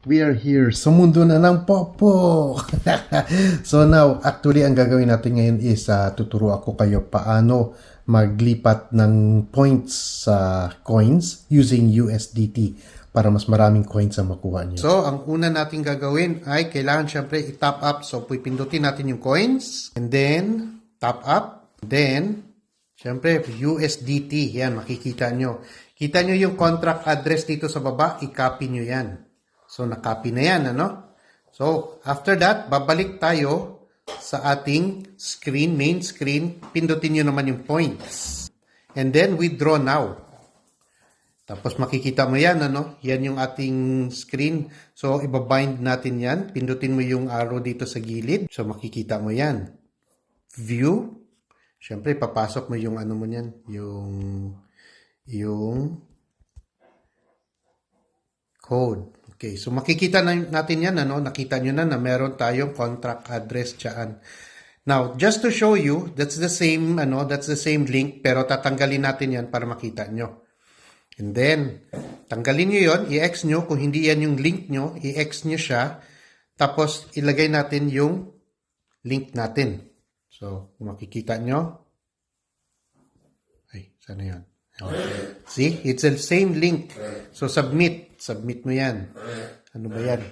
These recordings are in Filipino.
We are here sa mundo na ng Popo. So now, actually, ang gagawin natin ngayon is tuturo ako kayo paano maglipat ng points sa coins using USDT para mas maraming coins ang makuha niyo. So, ang una natin gagawin ay kailangan syempre i-top up. So, pipindutin natin yung coins and then top up. Then, syempre, USDT. Yan, makikita nyo. Kita nyo yung contract address dito sa baba, i-copy nyo yan. So, na-copy na yan, ano? So, after that, babalik tayo sa ating screen, main screen. Pindutin nyo naman yung points. And then, withdraw now. Tapos, makikita mo yan, ano? Yan yung ating screen. So, ibabind natin yan. Pindutin mo yung arrow dito sa gilid. So, makikita mo yan. View. Siyempre, papasok mo yung ano mo yan. Yung code. Okay, so makikita natin yan, ano? Nakita nyo na meron tayong contract address dyan. Now, just to show you, that's the same link, pero tatanggalin natin yan para makita nyo. And then, tanggalin nyo yon, i-X nyo, kung hindi yan yung link nyo, i-X nyo siya, tapos ilagay natin yung link natin. So, kung makikita nyo, ay, sana yan? Okay. See, it's the same link. So, submit mo yan. Ano ba yan?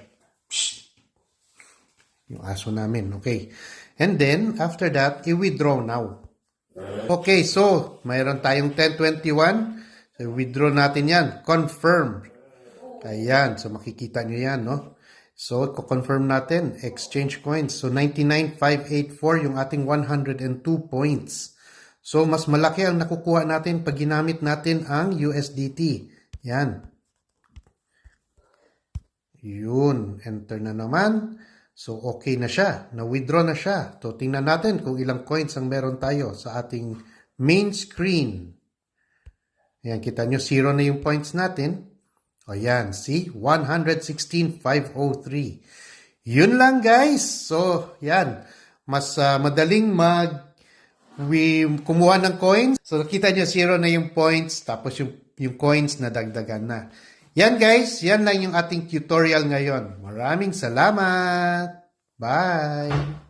Psst. Yung aso namin. Okay. And then, after that, i-withdraw now. Okay, so, mayroon tayong 1021. So, withdraw natin yan. Confirm. Ayan. So, makikita nyo yan, no? So, confirm natin. Exchange coins. So, 99,584 yung ating 102 points. So, mas malaki ang nakukuha natin pag ginamit natin ang USDT. Yan. Yun. Enter na naman. So, okay na siya. Na-withdraw na siya. So, tingnan natin kung ilang coins ang meron tayo sa ating main screen. Ayan, kita nyo, 0 na yung points natin. O yan, see? 116,503. Yun lang, guys. So, yan. Mas madaling kumuha ng coins. So, kita nyo, 0 na yung points, tapos yung coins na dagdagan na. Yan guys, yan lang yung ating tutorial ngayon. Maraming salamat! Bye!